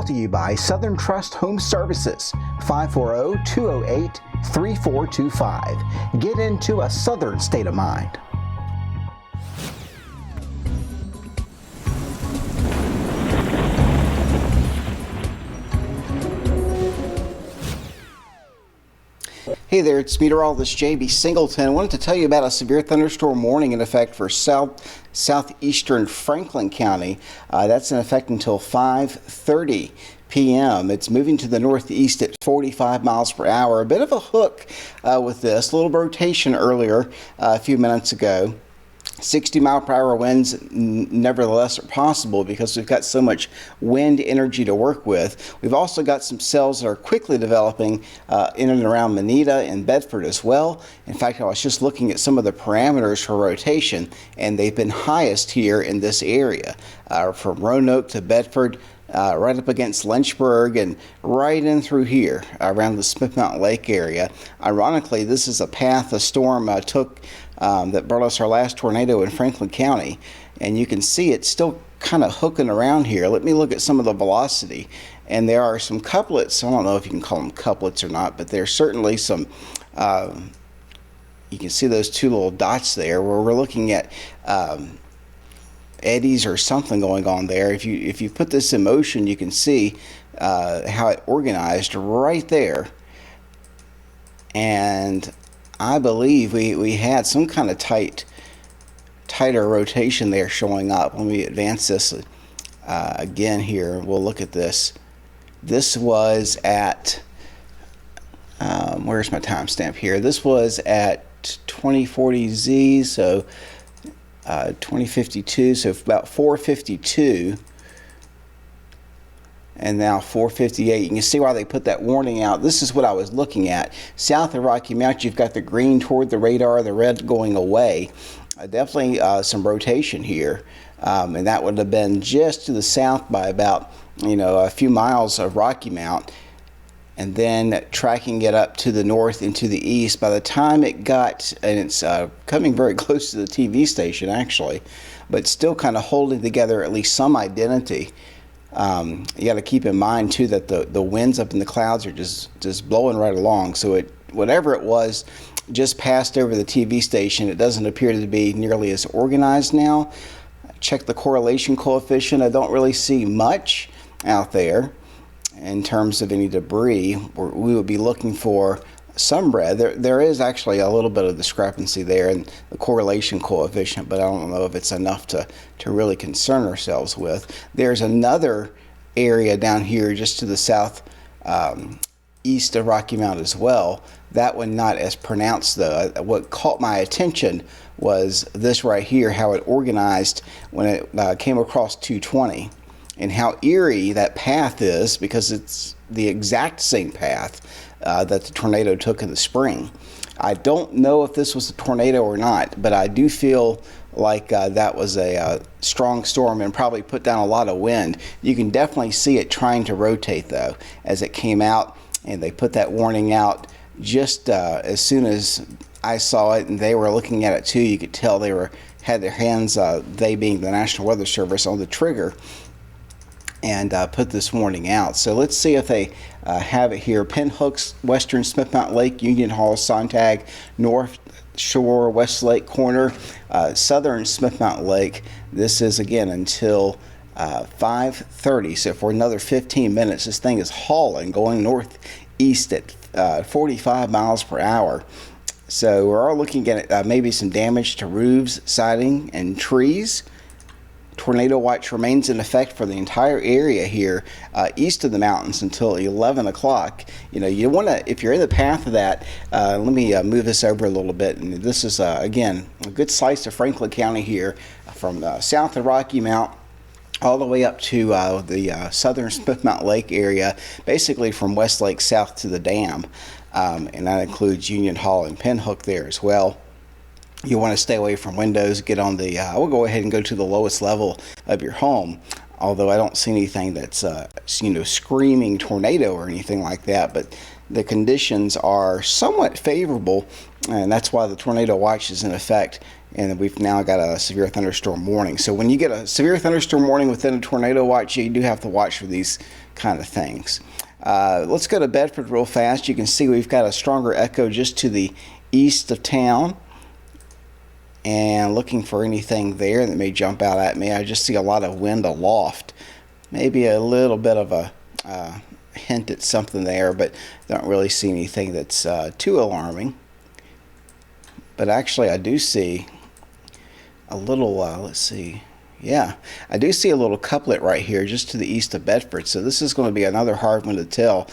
Brought to you by Southern Trust Home Services, 540-208-3425. Get into a Southern state of mind. Hey there, it's meteorologist J.B. Singleton. I wanted to tell you about a severe thunderstorm warning in effect for southeastern Franklin County. That's in effect until 5:30 p.m. It's moving to the northeast at 45 miles per hour. A bit of a hook with this, a little rotation earlier a few minutes ago. 60-mile-per-hour winds nevertheless are possible because we've got so much wind energy to work with. We've also got some cells that are quickly developing in and around Manita and Bedford as well. In fact, I was just looking at some of the parameters for rotation, and they've been highest here in this area, from Roanoke to Bedford, right up against Lynchburg and right in through here around the Smith Mountain Lake area. Ironically, this is a path a storm took that brought us our last tornado in Franklin County, and you can see it's still kind of hooking around here. Let me look at some of the velocity, and there are some couplets. I don't know if you can call them couplets or not, but there's certainly some you can see those two little dots there where we're looking at eddies or something going on there. If you put this in motion, you can see how it organized right there, and I believe we had some kind of tighter rotation there showing up. Let me advance this again here. We'll look at this. This was at where's my timestamp here? This was at 2040Z, so 2052, so about 452. And now 458. You can see why they put that warning out. This is what I was looking at. South of Rocky Mount, you've got the green toward the radar, the red going away. Definitely some rotation here. And that would have been just to the south by about, a few miles of Rocky Mount. And then tracking it up to the north and to the east. By the time it got, and it's coming very close to the TV station actually, but still kind of holding together at least some identity. You got to keep in mind too that the winds up in the clouds are just blowing right along. So whatever it was just passed over the TV station. It doesn't appear to be nearly as organized now. Check the correlation coefficient. I don't really see much out there in terms of any debris. We would be looking for some red. There is actually a little bit of discrepancy there in the correlation coefficient, but I don't know if it's enough to really concern ourselves with. There's another area down here just to the south east of Rocky Mount as well. That one not as pronounced though. What caught my attention was this right here, how it organized when it came across 220, and how eerie that path is because it's the exact same path that the tornado took in the spring. I don't know if this was a tornado or not, but I do feel like that was a strong storm and probably put down a lot of wind. You can definitely see it trying to rotate though as it came out, and they put that warning out just as soon as I saw it, and they were looking at it too. You could tell they had their hands, they being the National Weather Service, on the trigger and put this warning out. So let's see if they have it here. Pinhooks, Western Smith Mountain Lake, Union Hall, Sontag, North Shore, West Lake Corner, Southern Smith Mountain Lake. This is again until 5:30. So for another 15 minutes, this thing is hauling, going northeast at 45 miles per hour. So we're all looking at maybe some damage to roofs, siding, and trees. Tornado watch remains in effect for the entire area here east of the mountains until 11 o'clock. You want to, if you're in the path of that, let me move this over a little bit. And this is, again, a good slice of Franklin County here from south of Rocky Mount all the way up to the southern Smith Mountain Lake area, basically from West Lake south to the dam. And that includes Union Hall and Pinhook there as well. You want to stay away from windows, get on the, we'll go ahead and go to the lowest level of your home, although I don't see anything that's, screaming tornado or anything like that, but the conditions are somewhat favorable, and that's why the tornado watch is in effect, and we've now got a severe thunderstorm warning. So when you get a severe thunderstorm warning within a tornado watch, you do have to watch for these kind of things. Let's go to Bedford real fast. You can see we've got a stronger echo just to the east of town. And looking for anything there that may jump out at me. I just see a lot of wind aloft. Maybe a little bit of a hint at something there, but don't really see anything that's too alarming. But actually I do see a little, let's see, yeah, I do see a little couplet right here just to the east of Bedford. So this is going to be another hard one to tell.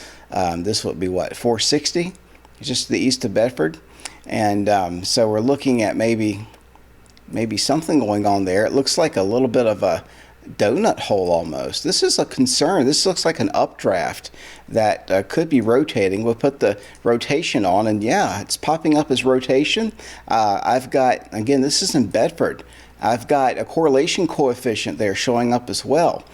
This would be what, 460? Just to the east of Bedford. And so we're looking at maybe something going on there. It looks like a little bit of a donut hole almost. This is a concern. This looks like an updraft that could be rotating. We'll put the rotation on, and yeah, it's popping up as rotation. I've got, again, this is in Bedford. I've got a correlation coefficient there showing up as well.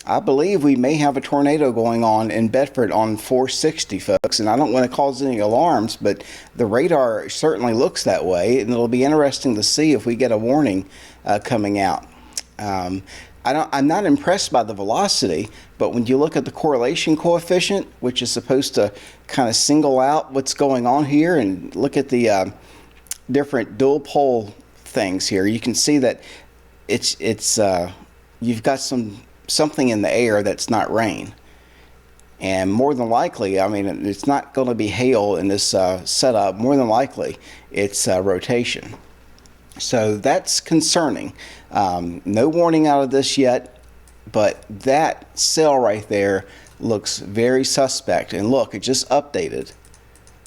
I believe we may have a tornado going on in Bedford on 460, folks, and I don't want to cause any alarms, but the radar certainly looks that way, and it'll be interesting to see if we get a warning coming out. I'm not impressed by the velocity, but when you look at the correlation coefficient, which is supposed to kind of single out what's going on here, and look at the different dual pole things here, you can see that you've got something in the air that's not rain. And more than likely, I mean, it's not going to be hail in this setup. More than likely, it's rotation. So that's concerning. No warning out of this yet, but that cell right there looks very suspect. And look, it just updated.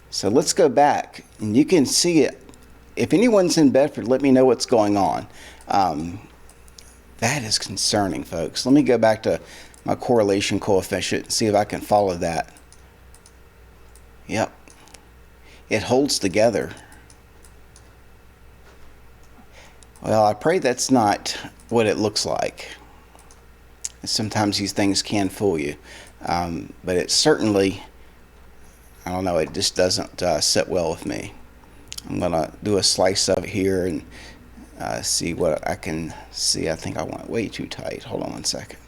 So let's go back, and you can see it. If anyone's in Bedford, let me know what's going on. That is concerning, folks. Let me go back to my correlation coefficient and see if I can follow that. Yep. It holds together. Well, I pray that's not what it looks like. Sometimes these things can fool you. But it certainly, I don't know, it just doesn't sit well with me. I'm going to do a slice of it here and see what I can see. I think I went way too tight. Hold on one second.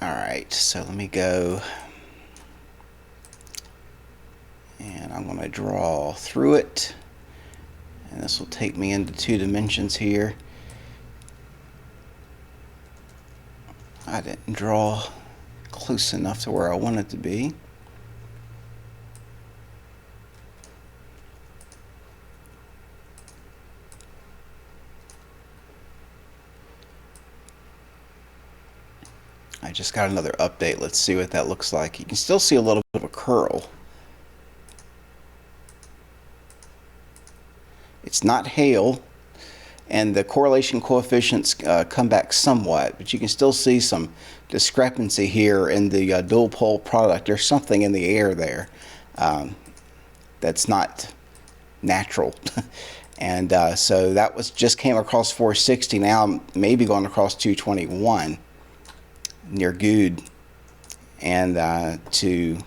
Alright, so let me go, and I'm going to draw through it, and this will take me into 2 dimensions here. I didn't draw close enough to where I want it to be. I just got another update. Let's see what that looks like. You can still see a little bit of a curl. It's not hail, and the correlation coefficients come back somewhat, but you can still see some discrepancy here in the dual pole product. There's something in the air there that's not natural. And so that was just came across 460. Now maybe going across 221 near Good, and to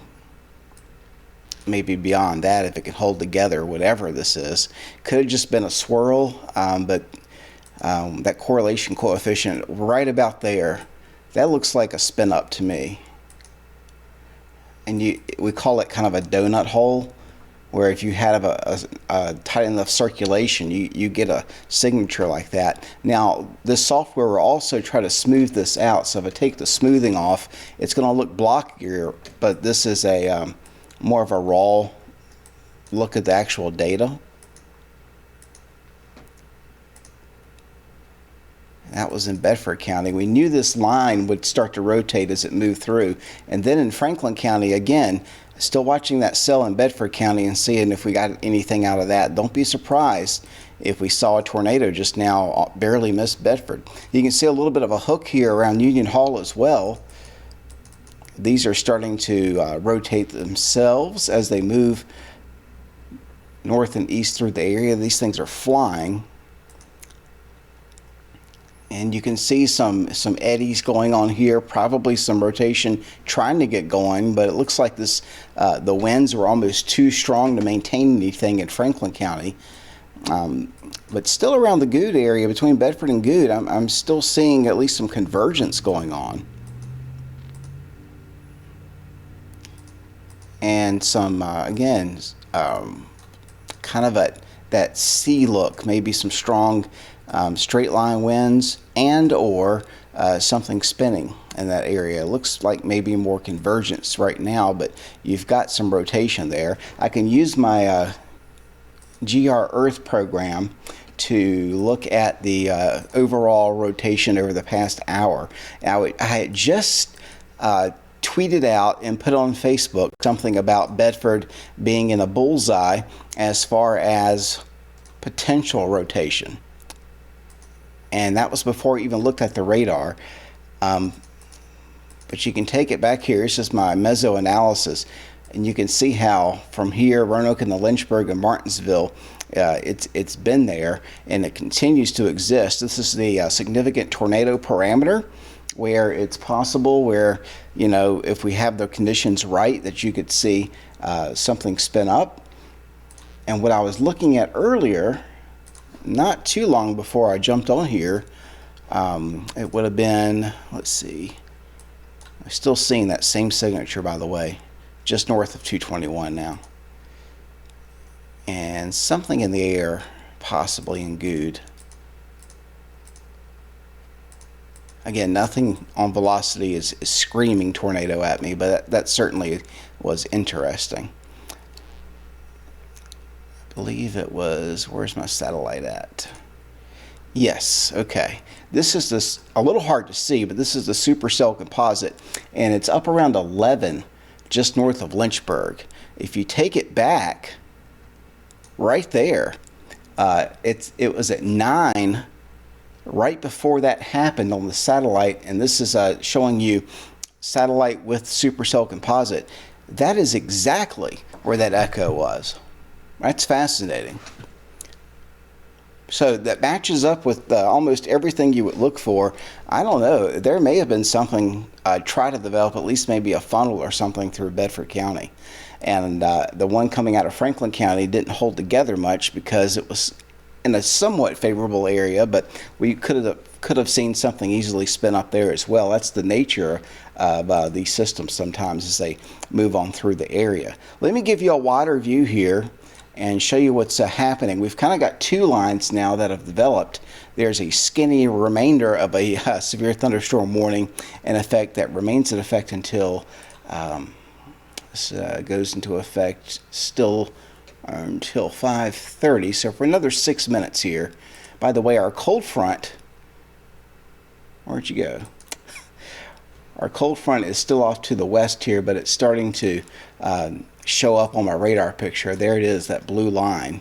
maybe beyond that, if it can hold together, whatever this is. Could have just been a swirl, but that correlation coefficient right about there, that looks like a spin up to me. And we call it kind of a donut hole, where if you have a tight enough circulation, you get a signature like that. Now, this software will also try to smooth this out. So if I take the smoothing off, it's going to look blockier, but this is a more of a raw look at the actual data. That was in Bedford County. We knew this line would start to rotate as it moved through. And then in Franklin County, again, still watching that cell in Bedford County and seeing if we got anything out of that. Don't be surprised if we saw a tornado just now barely missed Bedford. You can see a little bit of a hook here around Union Hall as well. These are starting to rotate themselves as they move north and east through the area. These things are flying. And you can see some eddies going on here, probably some rotation trying to get going, but it looks like this the winds were almost too strong to maintain anything in Franklin County. But still around the Good area, between Bedford and Good, I'm still seeing at least some convergence going on. and some again kind of that sea look, maybe some strong straight line winds and or something spinning in that area. It looks like maybe more convergence right now, but you've got some rotation there. I can use my GR Earth program to look at the overall rotation over the past hour. Now, I had just tweeted out and put on Facebook something about Bedford being in a bullseye as far as potential rotation. And that was before I even looked at the radar. But you can take it back here. This is my meso analysis. And you can see how from here, Roanoke and the Lynchburg and Martinsville, it's been there and it continues to exist. This is the significant tornado parameter, where it's possible where, you know, if we have the conditions right, that you could see something spin up. And what I was looking at earlier, not too long before I jumped on here, it would have been, let's see, I'm still seeing that same signature, by the way, just north of 221 now. And something in the air, possibly in Good. Again, nothing on velocity is screaming tornado at me, but that certainly was interesting. I believe it was, where's my satellite at? Yes, okay. This is this, a little hard to see, but this is the supercell composite, and it's up around 11 just north of Lynchburg. If you take it back right there, it was at 9 right before that happened on the satellite, and this is showing you satellite with supercell composite. That is exactly where that echo was. That's fascinating. So that matches up with almost everything you would look for. I don't know, there may have been something try to develop, at least maybe a funnel or something through Bedford County. And the one coming out of Franklin County didn't hold together much because it was in a somewhat favorable area, but we could have seen something easily spin up there as well. That's the nature of these systems sometimes as they move on through the area. Let me give you a wider view here and show you what's happening. We've kind of got two lines now that have developed. There's a skinny remainder of a severe thunderstorm warning in effect that remains in effect until this goes into effect still until 5:30, so for another 6 minutes here. By the way, our cold front, where'd you go? Our cold front is still off to the west here, but it's starting to show up on my radar picture. There it is, that blue line.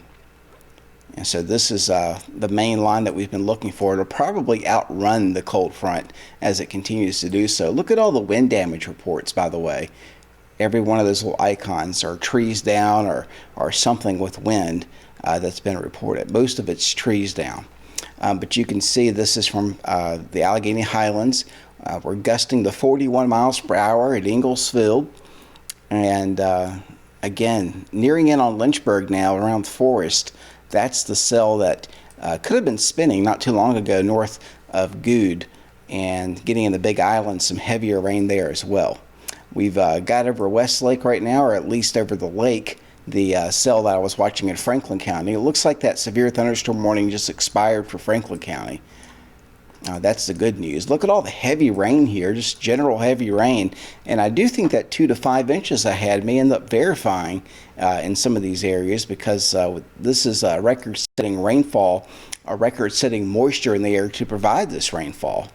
And so this is the main line that we've been looking for. It'll probably outrun the cold front as it continues to do so. Look at all the wind damage reports, by the way. Every one of those little icons are trees down or something with wind that's been reported. Most of it's trees down. But you can see this is from the Allegheny Highlands. We're gusting to 41 miles per hour at Inglesfield. And again, nearing in on Lynchburg now around Forest. That's the cell that could have been spinning not too long ago north of Good and getting in the Big Island, some heavier rain there as well. We've got over Westlake right now, or at least over the lake, the cell that I was watching in Franklin County. It looks like that severe thunderstorm warning just expired for Franklin County. That's the good news. Look at all the heavy rain here, just general heavy rain. And I do think that 2 to 5 inches I had may end up verifying in some of these areas because this is a record-setting rainfall, a record-setting moisture in the air to provide this rainfall.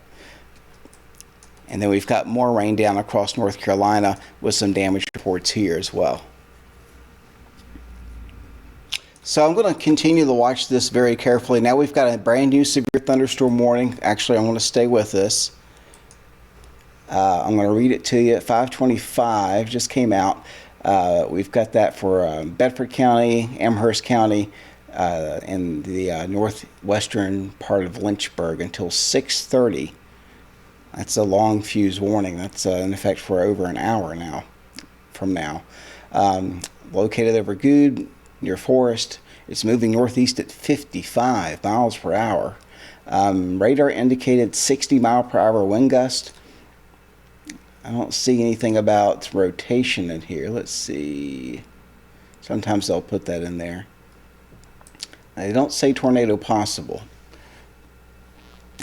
And then we've got more rain down across North Carolina with some damage reports here as well. So I'm going to continue to watch this very carefully. Now we've got a brand new severe thunderstorm warning. Actually, I'm going to stay with this. I'm going to read it to you at 5:25. Just came out. We've got that for Bedford County, Amherst County, and the northwestern part of Lynchburg until 6:30. That's a long fuse warning. That's in effect for over an hour now from now. Located over Good, near Forest. It's moving northeast at 55 miles per hour. Radar indicated 60 mile per hour wind gust. I don't see anything about rotation in here. Let's see. Sometimes they'll put that in there. They don't say tornado possible,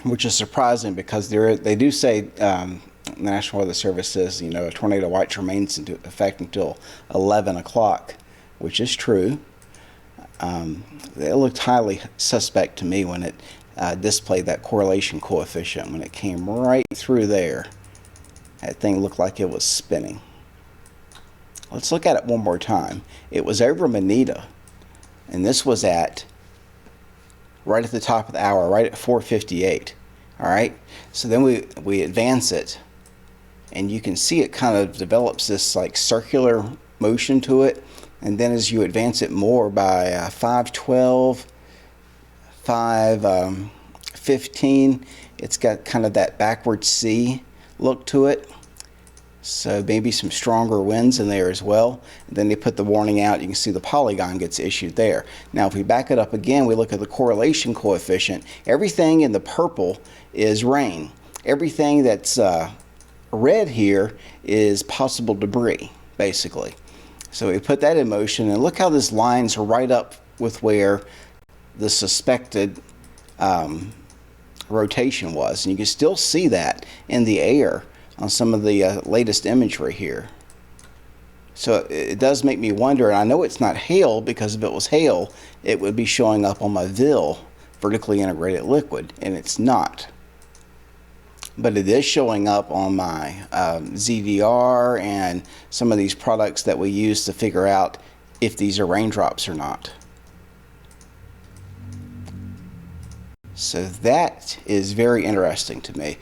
which is surprising because they do say, the National Weather Service says, a tornado watch remains in effect until 11 o'clock, which is true. It looked highly suspect to me when it displayed that correlation coefficient. When it came right through there, that thing looked like it was spinning. Let's look at it one more time. It was over Manita, and this was at right at the top of the hour, right at 4:58. All right, so then we advance it, and you can see it kind of develops this like circular motion to it, and then as you advance it more by 5:12, 5:15, it's got kind of that backward C look to it. So maybe some stronger winds in there as well. And then they put the warning out. You can see the polygon gets issued there. Now if we back it up again, we look at the correlation coefficient. Everything in the purple is rain. Everything that's red here is possible debris, basically. So we put that in motion, and look how this lines right up with where the suspected rotation was. And you can still see that in the air on some of the latest imagery here. So it does make me wonder, and I know it's not hail, because if it was hail, it would be showing up on my VIL, vertically integrated liquid, and it's not. But it is showing up on my ZDR and some of these products that we use to figure out if these are raindrops or not. So that is very interesting to me.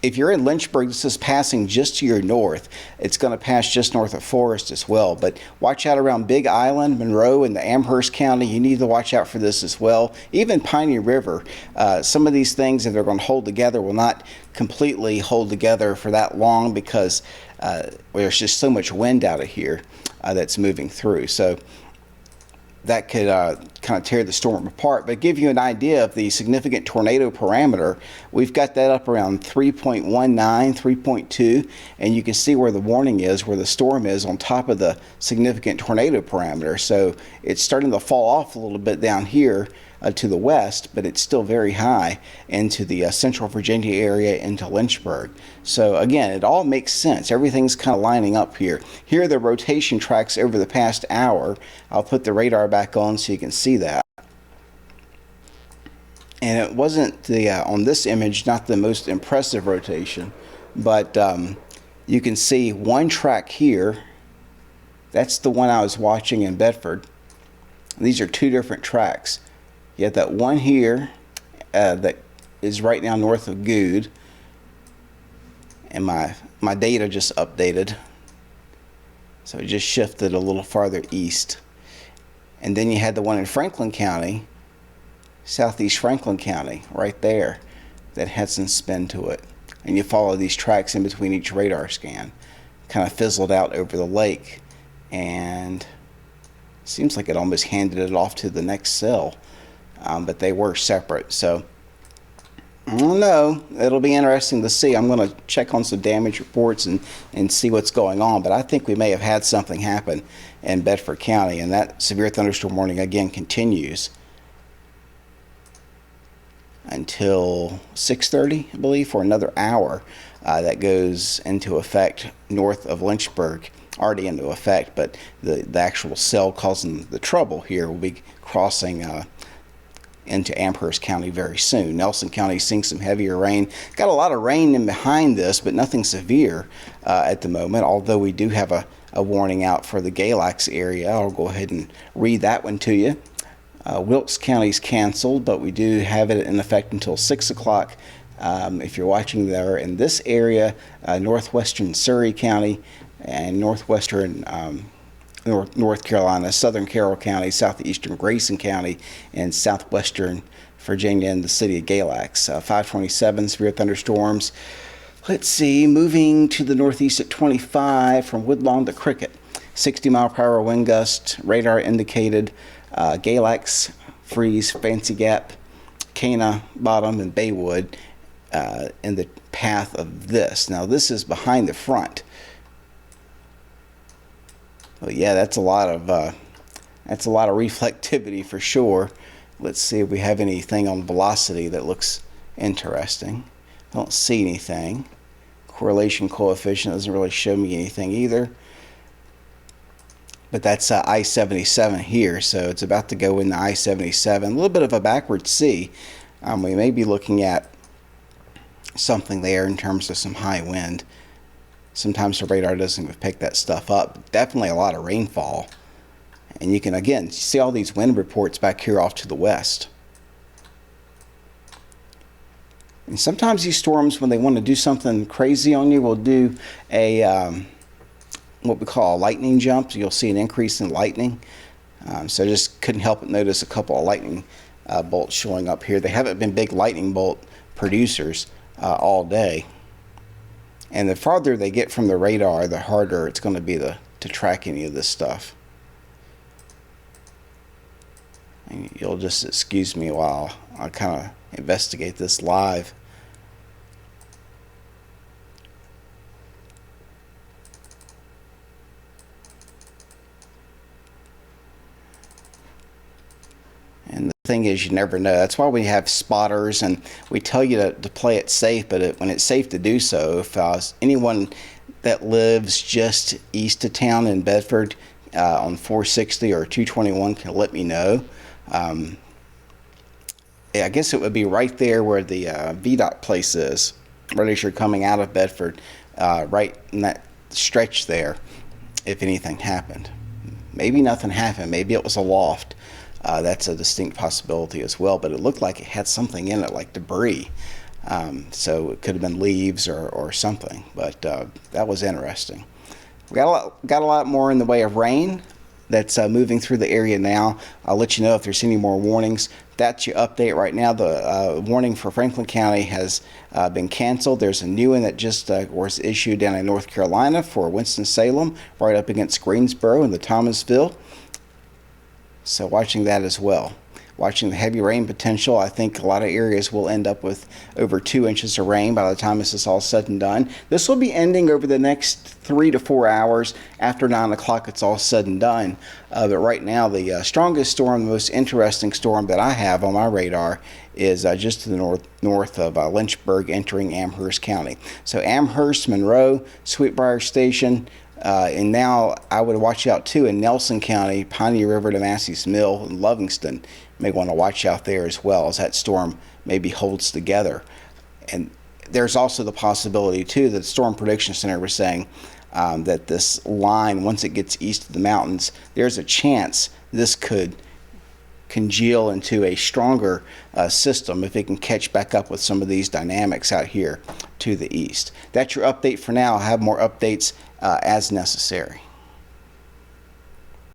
If you're in Lynchburg, this is passing just to your north. It's going to pass just north of Forest as well. But watch out around Big Island, Monroe, and the Amherst County. You need to watch out for this as well. Even Piney River. Some of these things, if they're going to hold together, will not completely hold together for that long because there's just so much wind out of here that's moving through. So that could kind of tear the storm apart. But give you an idea of the significant tornado parameter, we've got that up around 3.19, 3.2, and you can see where the warning is, where the storm is on top of the significant tornado parameter. So it's starting to fall off a little bit down here to the west, but it's still very high into the central Virginia area, into Lynchburg. So again, it all makes sense. Everything's kind of lining up here. Here are the rotation tracks over the past hour. I'll put the radar back on so you can see that. And it wasn't the on this image, not the most impressive rotation, but you can see one track here. That's the one I was watching in Bedford. These are two different tracks. You have that one here that is right now north of Good, and my data just updated, so it just shifted a little farther east. And then you had the one in Franklin County, southeast Franklin County, right there, that had some spin to it. And you follow these tracks in between each radar scan, kind of fizzled out over the lake, and seems like it almost handed it off to the next cell. But they were separate, so I don't know. It'll be interesting to see. I'm going to check on some damage reports and see what's going on, but I think we may have had something happen in Bedford County, and that severe thunderstorm warning again continues until 6:30, I believe, for another hour. That goes into effect north of Lynchburg, already into effect, but the actual cell causing the trouble here will be crossing into Amherst County very soon. Nelson County seeing some heavier rain. Got a lot of rain in behind this, but nothing severe at the moment, although we do have a warning out for the Galax area. I'll go ahead and read that one to you. Wilkes County's canceled, but we do have it in effect until 6 o'clock. If you're watching there in this area, northwestern Surrey County and northwestern North Carolina, southern Carroll County, southeastern Grayson County, and southwestern Virginia and the city of Galax. 527 severe thunderstorms. Let's see, moving to the northeast at 25 from Woodlawn to Cricket. 60-mile-per-hour wind gust, radar indicated. Galax, Freeze, Fancy Gap, Cana, Bottom, and Baywood. in the path of this. Now this is behind the front. Well, yeah, that's a lot of reflectivity for sure. Let's see if we have anything on velocity that looks interesting. Don't see anything. Correlation coefficient doesn't really show me anything either. But that's I-77 here, so it's about to go into I-77. A little bit of a backward C. We may be looking at something there in terms of some high wind. Sometimes the radar doesn't even pick that stuff up. Definitely a lot of rainfall. And you can, again, see all these wind reports back here off to the west. And sometimes these storms, when they want to do something crazy on you, will do a what we call a lightning jump. So you'll see an increase in lightning. So I just couldn't help but notice a couple of lightning bolts showing up here. They haven't been big lightning bolt producers all day. And the farther they get from the radar, the harder it's going to be to track any of this stuff. And you'll just excuse me while I kind of investigate this live. And the thing is, you never know. That's why we have spotters, and we tell you to play it safe, but when it's safe to do so, if anyone that lives just east of town in Bedford on 460 or 221 can let me know. I guess it would be right there where the VDOT place is, right as you're coming out of Bedford, right in that stretch there, if anything happened. Maybe nothing happened. Maybe it was a loft. That's a distinct possibility as well, but it looked like it had something in it, like debris. So it could have been leaves or something, but that was interesting. We got a lot more in the way of rain that's moving through the area now. I'll let you know if there's any more warnings. That's your update right now. The warning for Franklin County has been canceled. There's a new one that just was issued down in North Carolina for Winston-Salem, right up against Greensboro and the Thomasville. So watching that as well. Watching the heavy rain potential. I think a lot of areas will end up with over 2 inches of rain by the time this is all said and done. This will be ending over the next 3 to 4 hours. After 9 o'clock, it's all said and done. But right now, the strongest storm, the most interesting storm that I have on my radar is just to the north of Lynchburg, entering Amherst County. So Amherst, Monroe, Sweetbriar Station, and now I would watch out too in Nelson County, Piney River to Massey's Mill, and Livingston. You may want to watch out there as well as that storm maybe holds together. And there's also the possibility too that the Storm Prediction Center was saying that this line, once it gets east of the mountains, there's a chance this could congeal into a stronger system if it can catch back up with some of these dynamics out here to the east. That's your update for now. I'll have more updates as necessary.